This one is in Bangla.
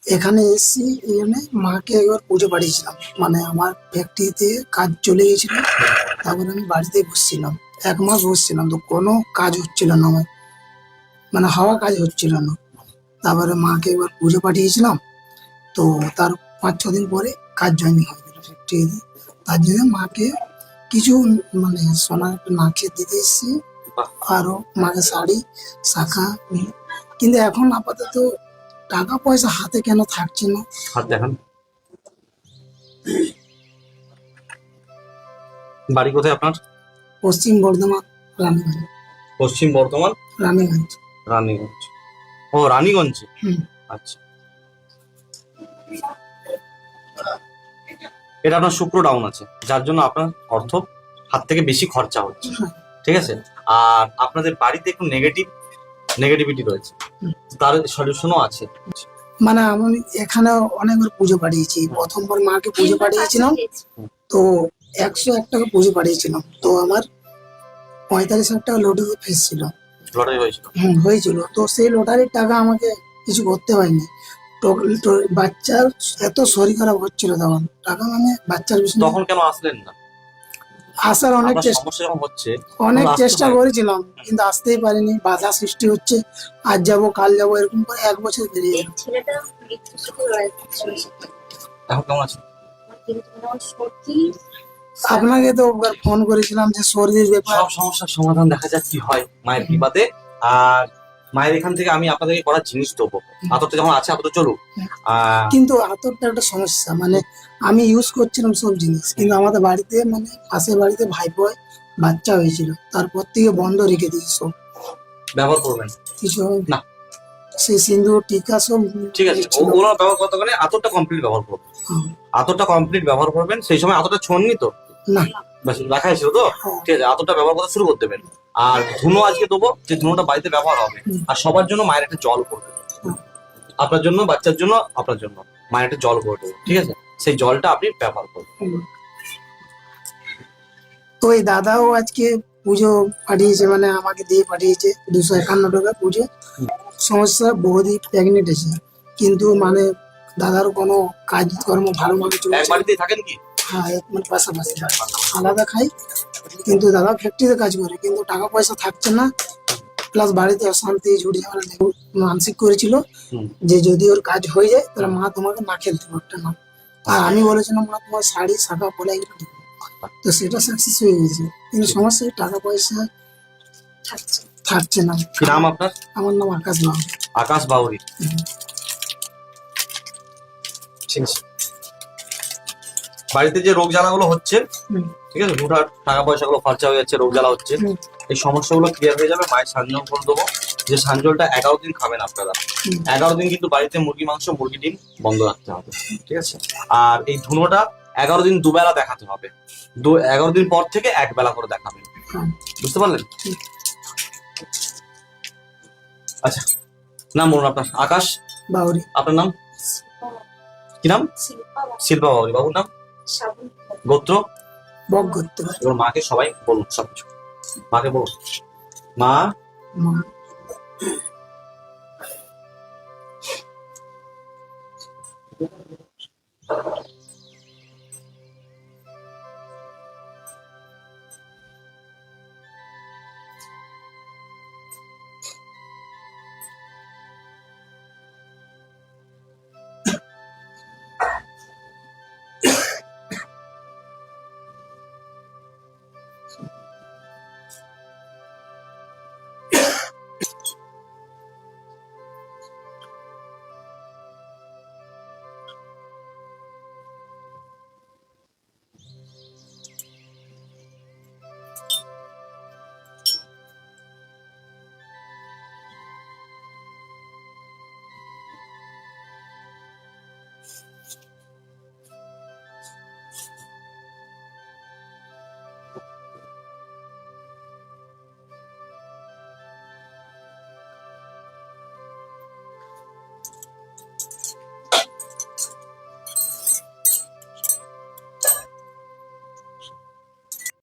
এখানে এসেছি এই জন্য মাকে একবার পুজো পাঠিয়েছিলাম, মানে আমার ফ্যাক্টরিতে কাজ চলে গেছিল, তারপরে আমি বাড়িতে বসছিলাম, 1 মাস বসছিলাম, তো কোনো কাজ হচ্ছিল না আমার, মানে হাওয়া কাজ হচ্ছিল না। তারপরে মাকে একবার পুজো পাঠিয়েছিলাম, তো তার 5-6 দিন পরে কাজ জয়েনিং হয়ে গেল ফ্যাক্টরিতে। তার জন্য মাকে কিছু মানে সোনার একটা নাকের দিতে এসেছি, বাহ, আরো মাকে শাড়ি শাখা কিন্তু এখন আপাতত টাকা পয়সা হাতে কেন থাকছে না। হাত দেখান। বাড়ি কোথায় আপনার? পশ্চিম বর্ধমান, রানীগঞ্জ। পশ্চিম বর্ধমান, রানীগঞ্জ। রানীগঞ্জ। ও, রানীগঞ্জে। হুম। আচ্ছা, এটা আপনার শুক্র ডাউন আছে, যার জন্য আপনার অর্থ হাত থেকে বেশি খরচা হচ্ছে, হ্যাঁ। ঠিক আছে। আর আপনাদের বাড়িতে একটু নেগেটিভিটি রয়েছে, হুম। তার সলিউশনও আছে। মানে আমি এখানে অনেকবার পুজো পাঠিয়েছি, প্রথমবার মাকে পুজো পাঠিয়েছিলাম, তো 101 টাকা পুজো পাঠিয়েছিলাম, তো আমার 45,000 টাকা লটারি ফেসছিল। লটারি হয়েছিল। হয়েছিল, তো সেই লটারির টাকা আমাকে কিছু করতে হয়নি। বাচ্চার এত শরীর খারাপ হচ্ছিল তখন, টাকা মানে বাচ্চার পিছনে তখন কেন আসলেন না? আসার অনেক আপনার চেষ্টা সমস্যা যখন হচ্ছে অনেক তখন আসতে চেষ্টা হয়। করেছিলাম, কিন্তু আসতেই পারিনি, বাধা সৃষ্টি হচ্ছে, আজ যাবো কাল যাবো এরকম করে 1 বছর বেরিয়ে গেল। এখন কেমন আছে? আপনাকে তো একবার ফোন করেছিলাম যে সর্দির ব্যাপার। সব সমস্যার সমাধান দেখা যাক কি হয় মায়ের কৃপাতে। আর মায়ের এখান থেকে আমি আপনাদেরকে করার জিনিস দেবো, আতরটা যখন আছে আতরটা চলুক। কিন্তু আতরটা একটা সমস্যা, মানে আমি ইউজ করছিলাম সব জিনিস, কিন্তু আমাদের বাড়িতে মানে পাশের বাড়িতে ভাইপো বাচ্চা হয়েছিল, তারপর থেকে বন্ধ রেখে দিয়েছি সব, ব্যবহার করবেন কিছু না, সেই সিঁদুর টিকা সব ঠিক আছে। ছিল। ওগুলো ব্যবহার করতে গেলে আতরটা কমপ্লিট ব্যবহার করবেন, হ্যাঁ। আতরটা কমপ্লিট ব্যবহার করবেন। সেই সময় আতরটা ছোঁননি তো? না। ব্যাস, রাখা ছিল তো? হ্যাঁ। ঠিক আছে, আতরটা ব্যবহার করতে শুরু করতে দেবেন। আর ধুনো আজকে দেবো, যে ধুনোটা বাড়িতে ব্যবহার হবে। আর সবার জন্য মায়ের একটা জল করবে, আপনার জন্য, বাচ্চার জন্য, আপনার জন্য মায়ের একটা জল করে দেবো, ঠিক আছে। সেই জলটা আপনি ব্যবহার করবেন। তো এই দাদাও আজকে পুজো পাঠিয়েছে, মানে আমাকে দিয়ে পাঠিয়েছে 251 টাকা পুজো। সমস্যা বৌদি প্রেগনেন্ট আছে, কিন্তু মানে দাদার কোনো কাজকর্ম ভালোভাবে এক চলছে। বাড়িতেই থাকেন কি? হ্যাঁ, মানে পাশাপাশি আলাদা খাই, কিন্তু দাদা ফ্যাক্টরিতে কাজ করে, কিন্তু টাকা পয়সা থাকছে না, প্লাস বাড়িতে অশান্তি ঝুড়ি ঝামেলা লেগে মানসিক করেছিল যে যদি ওর কাজ হয়ে যায় তাহলে মা তোমাকে না খেলতে একটা না। আর আমি বলেছিলাম মা তোমার শাড়ি শাখা পরে এগুলো দেবো, তো সেটা সাকসেস হয়ে গেছে, কিন্তু সমস্যা টাকা পয়সা থাকছে না। কি নাম আপনার? আমার নাম আকাশ বাবু। আকাশ বাউরি। ঠিক আছে। বাড়িতে যে রোগ জ্বালাগুলো হচ্ছে, ঠিক আছে, হুটহাট টাকা পয়সা গুলো খরচা হয়ে যাচ্ছে, রোগ জ্বালা হচ্ছে, এই সমস্যাগুলো ক্লিয়ার হয়ে যাবে। মায়ের সানজল করে দেবো, যে সানজলটা 11 দিন খাবেন আপনারা। 11 দিন কিন্তু বাড়িতে মুরগি মাংস, মুরগি ডিম বন্ধ রাখতে হবে, ঠিক আছে। আর এই ধুনোটা 11 দিন দুবেলা দেখাতে হবে, 11 দিন পর থেকে 1 বেলা করে দেখাবেন, বুঝতে পারলেন? আচ্ছা, নাম বলুন আপনার? আকাশ বাউরি। আপনার নাম কি? নাম শিল্পা বাউরি। বাবুর নাম? গোত্র? বক করতে পারে। এবার মাকে সবাই বলুন, সবকিছু মাকে বলুন। মা, মা,